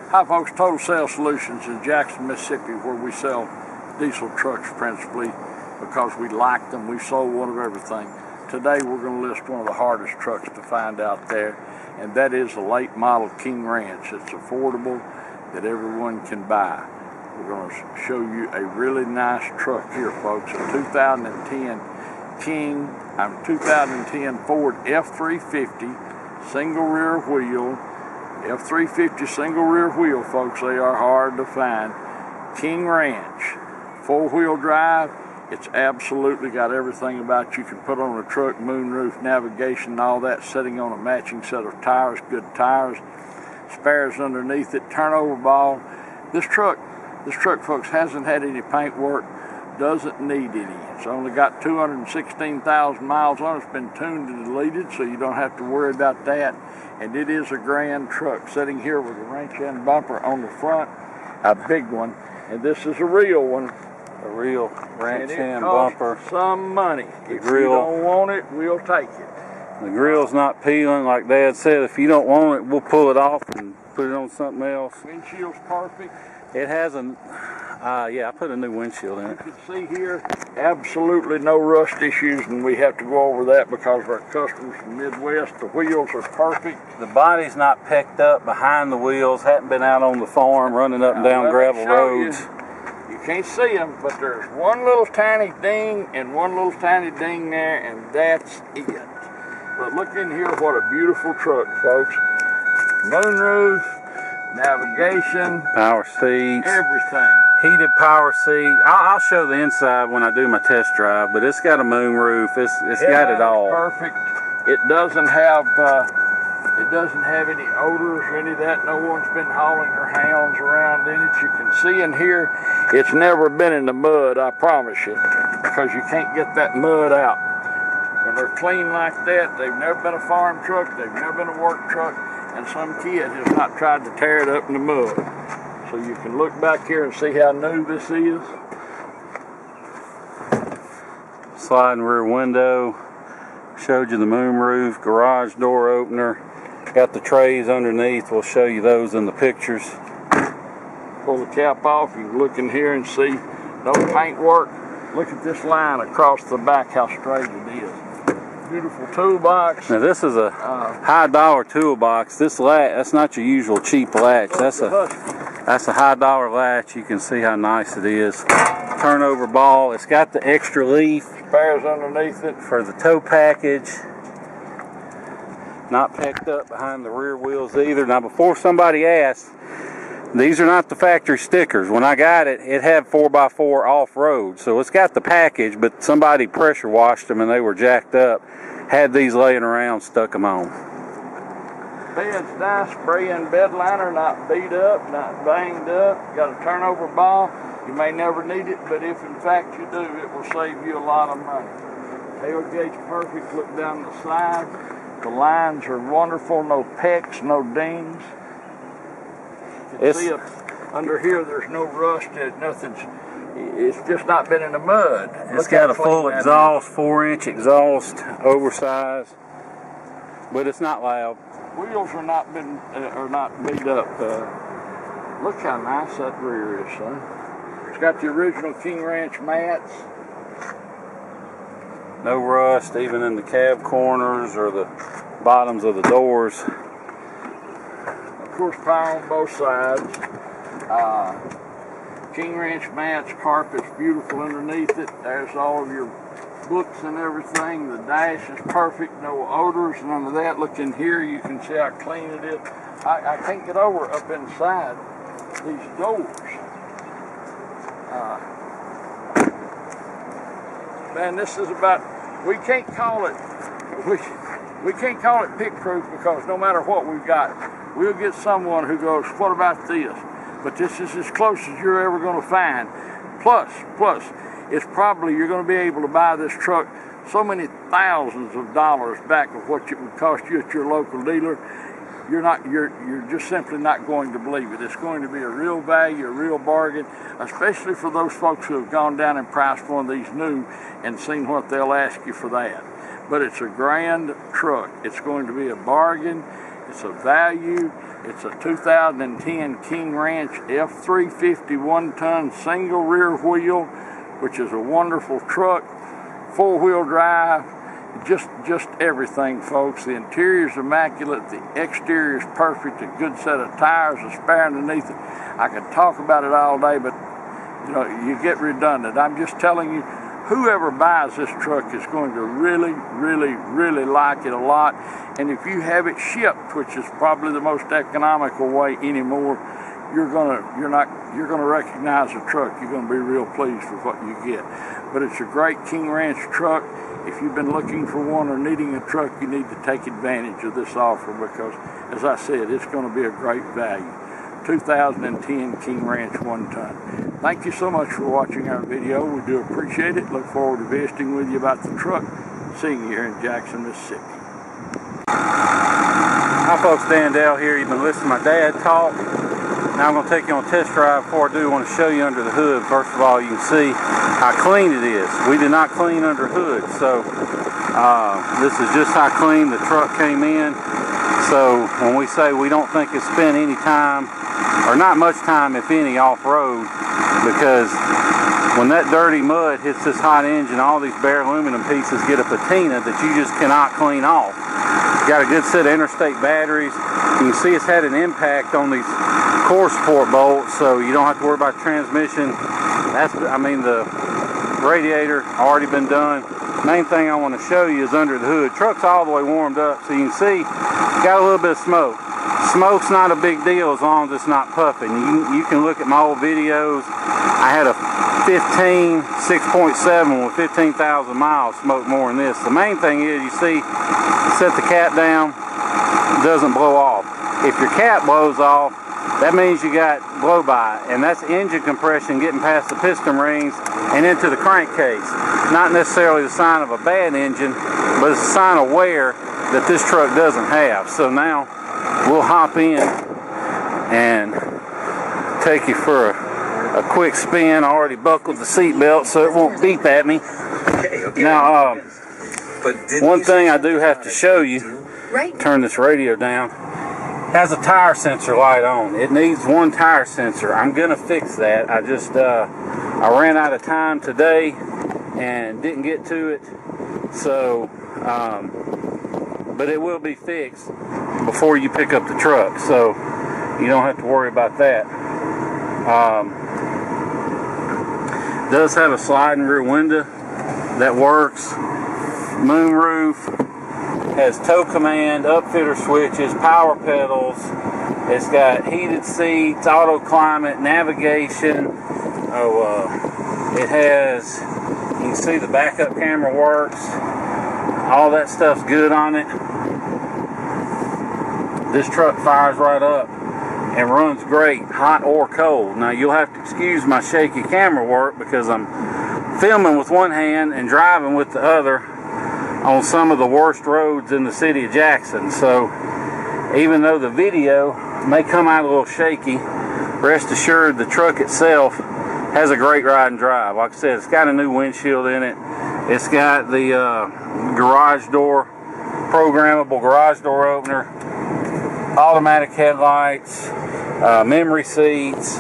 Hi folks, Total Sales Solutions in Jackson, Mississippi, where we sell diesel trucks principally because we like them. We've sold one of everything. Today we're going to list one of the hardest trucks to find out there, and that is a late model King Ranch. It's affordable, that everyone can buy. We're going to show you a really nice truck here, folks. A 2010 Ford F350 single rear wheel. F350 single rear wheel, folks. They are hard to find. King Ranch, 4-wheel drive. It's absolutely got everything about you can put on a truck, moonroof, navigation, and all that, sitting on a matching set of tires, good tires, spares underneath it, turnover ball. This truck, folks, hasn't had any paint work, doesn't need any. It's only got 216,000 miles on it. It's been tuned and deleted, so you don't have to worry about that. And it is a grand truck, sitting here with a wrench end bumper on the front, a big one. And this is a real one. A real wrench end bumper. Some money. If you don't want it, we'll take it. The grill's not peeling, like Dad said. If you don't want it, we'll pull it off and put it on something else. Windshield's perfect. It has a, yeah, I put a new windshield in it. You can see here, absolutely no rust issues, and we have to go over that because of our customers from Midwest. The wheels are perfect. The body's not pecked up behind the wheels, hadn't been out on the farm running up and down gravel roads. You can't see them, but there's one little tiny ding and one little tiny ding there, and that's it. But look in here, what a beautiful truck, folks. Moonroof, navigation, power seats, everything. Heated power seat. I'll show the inside when I do my test drive, but it's got a moonroof. It's got it all. Perfect. It doesn't have any odors or any of that. No one's been hauling their hounds around in it. You can see in here, it's never been in the mud, I promise you, because you can't get that mud out. When they're clean like that, they've never been a farm truck, they've never been a work truck, and some kid has not tried to tear it up in the mud. So you can look back here and see how new this is. Sliding rear window. Showed you the moonroof, garage door opener. Got the trays underneath. We'll show you those in the pictures. Pull the cap off. You can look in here and see no paint work. Look at this line across the back, how straight it is. Beautiful toolbox. Now this is a high dollar toolbox. This latch, that's not your usual cheap latch. That's a high dollar latch. You can see how nice it is. Turnover ball. It's got the extra leaf. Spares underneath it for the tow package. Not pecked up behind the rear wheels either. Now before somebody asks, these are not the factory stickers. When I got it, it had 4x4 off-road. So it's got the package, but somebody pressure washed them and they were jacked up. Had these laying around, stuck them on. Bed's nice, spray-in bed liner, not beat up, not banged up. Got a turnover ball. You may never need it, but if in fact you do, it will save you a lot of money. Tailgate's perfect. Look down the side. The lines are wonderful. No pecks, no dings. You can see it under here. There's no rust in it. Nothing's. It's just not been in the mud. It's got a full exhaust, 4-inch exhaust, oversized, but it's not loud. Wheels are not beat up. Look how nice that rear is, son. It's got the original King Ranch mats. No rust, even in the cab corners or the bottoms of the doors. Of course, power on both sides. King Ranch mats, carpet's beautiful underneath it. There's all of your books and everything. The dash is perfect, no odors, none of that. Look in here, you can see how clean it is. I can't get over up inside these doors. Man, this is about, we can't call it pit proof because no matter what we've got, we'll get someone who goes, what about this? But this is as close as you're ever going to find. Plus, it's probably, you're going to be able to buy this truck so many thousands of dollars back of what it would cost you at your local dealer. You're just simply not going to believe it. It's going to be a real value, a real bargain, especially for those folks who have gone down and priced one of these new and seen what they'll ask you for that. But it's a grand truck. It's going to be a bargain. It's a value. It's a 2010 King Ranch F350 one-ton single rear wheel, which is a wonderful truck, four-wheel drive, just everything, folks. The interior's immaculate, the exterior's perfect, a good set of tires, a spare underneath it. I could talk about it all day, but you know, you get redundant. I'm just telling you, whoever buys this truck is going to really, really, really like it a lot. And if you have it shipped, which is probably the most economical way anymore, you're gonna recognize the truck. You're gonna be real pleased with what you get. But it's a great King Ranch truck. If you've been looking for one or needing a truck, you need to take advantage of this offer because, as I said, it's going to be a great value. 2010 King Ranch one-ton. Thank you so much for watching our video. We do appreciate it. Look forward to visiting with you about the truck. Seeing you here in Jackson, Mississippi. Hi folks, Dan Dale here. You've been listening to my dad talk. Now I'm going to take you on a test drive. Before I do, I want to show you under the hood. First of all, you can see how clean it is. We did not clean under hood, so this is just how clean the truck came in. So when we say we don't think it's spent any time, or not much time if any, off-road, because when that dirty mud hits this hot engine, all these bare aluminum pieces get a patina that you just cannot clean off. Got a good set of interstate batteries. You can see it's had an impact on these core support bolts, so you don't have to worry about transmission. The radiator already been done. Main thing I want to show you is under the hood. Truck's all the way warmed up, so you can see got a little bit of smoke. Smoke's not a big deal as long as it's not puffing. You can look at my old videos. I had a 15 6.7 with 15,000 miles, smoked more than this. The main thing is, you see, set the cap down, it doesn't blow off. If your cap blows off, that means you got blow by, and that's engine compression getting past the piston rings and into the crankcase. Not necessarily the sign of a bad engine, but it's a sign of wear that this truck doesn't have. So now we'll hop in and take you for a quick spin. I already buckled the seatbelt so it won't beep at me. Okay. Now, one thing I do have to show you, turn this radio down, has a tire sensor light on. It needs one tire sensor. I'm gonna fix that. I ran out of time today and didn't get to it, so but it will be fixed before you pick up the truck, so you don't have to worry about that. Does have a sliding rear window that works. Moonroof. Has tow command, upfitter switches, power pedals. It's got heated seats, auto climate, navigation. It has, you can see the backup camera works. All that stuff's good on it. This truck fires right up and runs great, hot or cold. Now you'll have to excuse my shaky camera work because I'm filming with one hand and driving with the other on some of the worst roads in the city of Jackson. So even though the video may come out a little shaky, rest assured the truck itself has a great ride and drive. Like I said, it's got a new windshield in it. It's got the garage door, programmable garage door opener, automatic headlights, memory seats,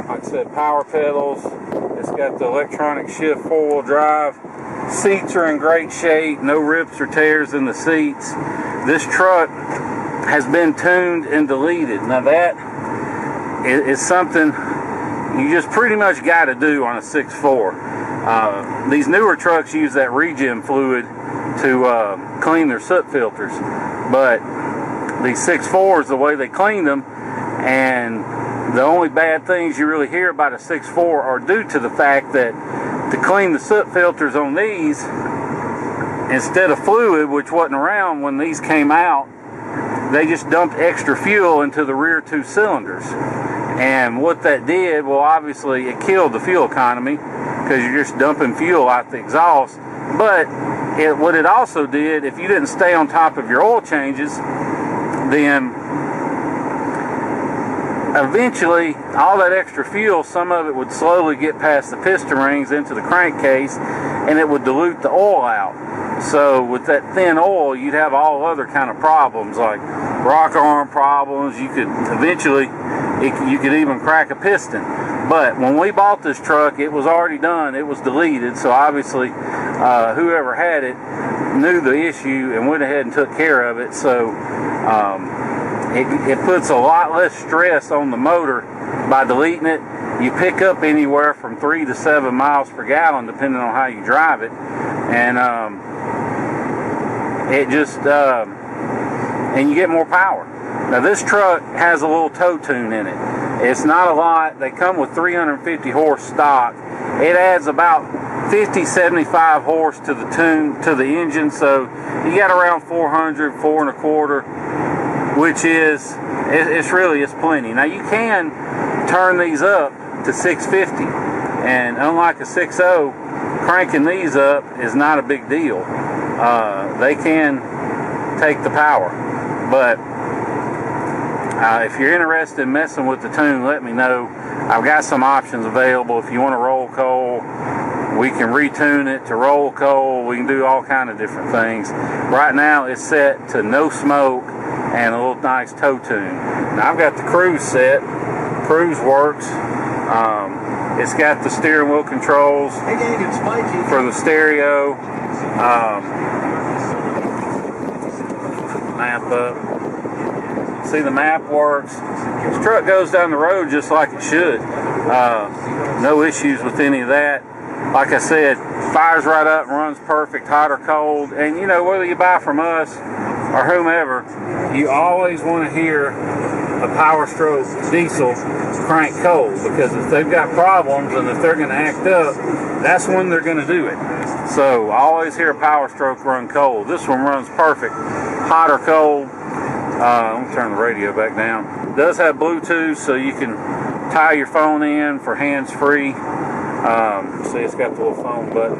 like I said, power pedals. It's got the electronic shift four-wheel drive. Seats are in great shape, no rips or tears in the seats. This truck has been tuned and deleted. Now that is something you just pretty much got to do on a 6.4. These newer trucks use that regen fluid to clean their soot filters, but these 6.4s, the way they clean them, and the only bad things you really hear about a 6.4 are due to the fact that to clean the soot filters on these, instead of fluid, which wasn't around when these came out, they just dumped extra fuel into the rear two cylinders. And what that did, well, obviously it killed the fuel economy because you're just dumping fuel out the exhaust. But what it also did, if you didn't stay on top of your oil changes, then eventually all that extra fuel, some of it would slowly get past the piston rings into the crankcase and it would dilute the oil out. So with that thin oil, you'd have all other kind of problems like rock arm problems. You could eventually, you could even crack a piston. But when we bought this truck, it was already done. It was deleted. So obviously, whoever had it knew the issue and went ahead and took care of it. So it puts a lot less stress on the motor by deleting it. You pick up anywhere from 3 to 7 miles per gallon, depending on how you drive it, and it just and you get more power. Now this truck has a little tow tune in it. It's not a lot. They come with 350 horse stock. It adds about 50-75 horse to the the engine, so you got around 400, 4 1/4, which is it's plenty. Now you can turn these up to 650, and unlike a 6.0, cranking these up is not a big deal. They can take the power, but if you're interested in messing with the tune, let me know. I've got some options available. If you want to roll coal, we can retune it to roll coal. We can do all kind of different things. Right now it's set to no smoke and a little nice tow tune. Now I've got the cruise set. Cruise works. It's got the steering wheel controls for the stereo. Map up. See, the map works. This truck goes down the road just like it should. No issues with any of that. Like I said, fires right up and runs perfect, hot or cold. And you know, whether you buy from us or whomever, you always want to hear a Power Stroke diesel crank cold, because if they've got problems and if they're going to act up, that's when they're going to do it. So I always hear a Power Stroke run cold. This one runs perfect, hot or cold. Let me turn the radio back down. It does have Bluetooth, so you can tie your phone in for hands-free. See, it's got the little phone button.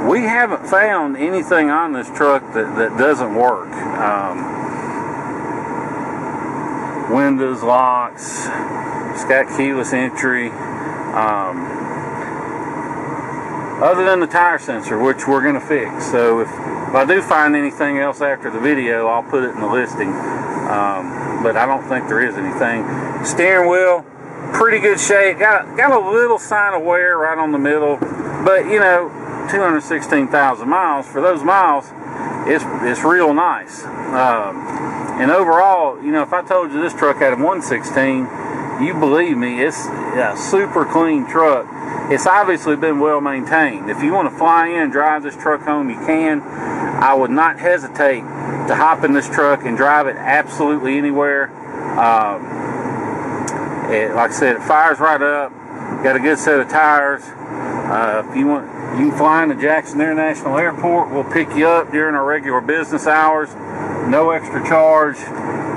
We haven't found anything on this truck that doesn't work. Windows, locks, it's got keyless entry. Other than the tire sensor, which we're going to fix. So if I do find anything else after the video, I'll put it in the listing. But I don't think there is anything. Steering wheel, pretty good shape. Got a little sign of wear right on the middle, but you know, 216,000 miles. For those miles, it's real nice. And overall, you know, if I told you this truck had a 116, you believe me, it's a super clean truck. It's obviously been well maintained. If you want to fly in, drive this truck home, you can. I would not hesitate to hop in this truck and drive it absolutely anywhere. Like I said, it fires right up. Got a good set of tires. If you want, you can fly into Jackson International Airport. We'll pick you up during our regular business hours. No extra charge.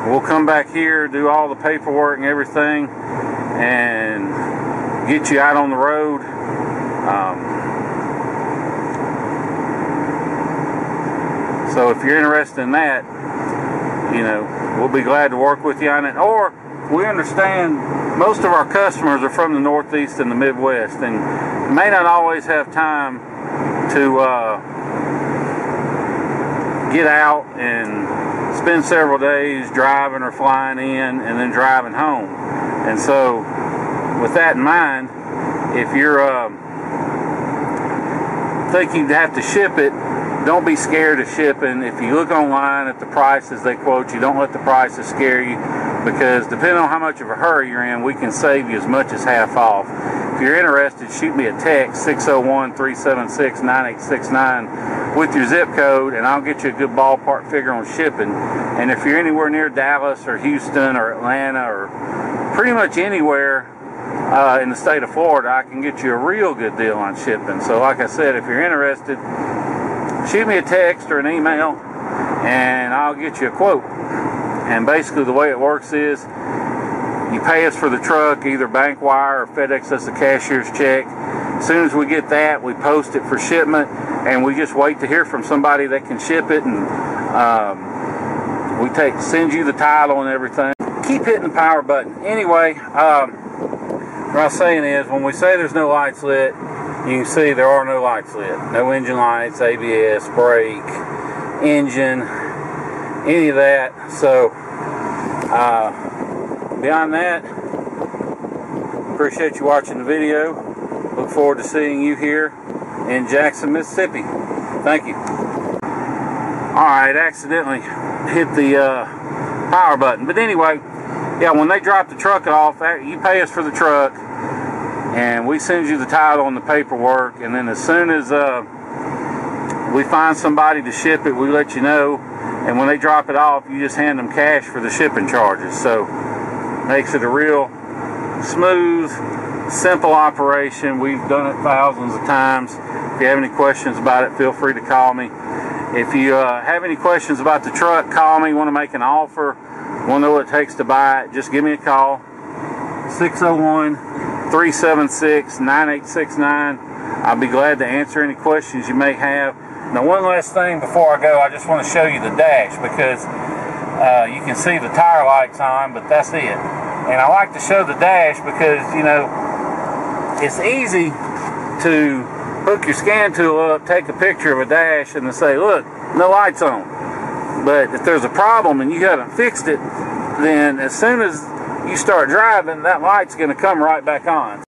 We'll come back here, do all the paperwork and everything, and get you out on the road. So if you're interested in that, you know, we'll be glad to work with you on it. Or we understand most of our customers are from the Northeast and the Midwest, and may not always have time to get out and spend several days driving or flying in and then driving home. And so with that in mind, if you're thinking you'd have to ship it, don't be scared of shipping. If you look online at the prices they quote you, don't let the prices scare you, because depending on how much of a hurry you're in, we can save you as much as half off. If you're interested, shoot me a text, 601-376-9869 with your zip code, and I'll get you a good ballpark figure on shipping. And if you're anywhere near Dallas or Houston or Atlanta or pretty much anywhere in the state of Florida, I can get you a real good deal on shipping. So like I said, if you're interested, shoot me a text or an email and I'll get you a quote. And basically the way it works is you pay us for the truck, either bank wire or FedEx us a cashier's check. As soon as we get that, we post it for shipment, and we just wait to hear from somebody that can ship it, and we send you the title and everything. Keep hitting the power button. Anyway, what I was saying is, when we say there's no lights lit, you can see there are no lights lit. No engine lights, ABS, brake, engine, any of that. So, beyond that, appreciate you watching the video. Look forward to seeing you here in Jackson, Mississippi. Thank you. Alright, accidentally hit the power button. But anyway, yeah, when they drop the truck off, you pay us for the truck, and we send you the title and the paperwork, and then as soon as we find somebody to ship it, we let you know, and when they drop it off, you just hand them cash for the shipping charges. So, makes it a real smooth, simple operation. We've done it thousands of times. If you have any questions about it, feel free to call me. If you have any questions about the truck, call me. Want to make an offer, want to know what it takes to buy it, just give me a call. 601-376-9869. I'll be glad to answer any questions you may have. Now, one last thing before I go, I just want to show you the dash, because you can see the tire lights on, but that's it. And I like to show the dash because, you know, it's easy to hook your scan tool up, take a picture of a dash, and then say, look, no lights on. But if there's a problem and you haven't fixed it, then as soon as you start driving, that light's going to come right back on.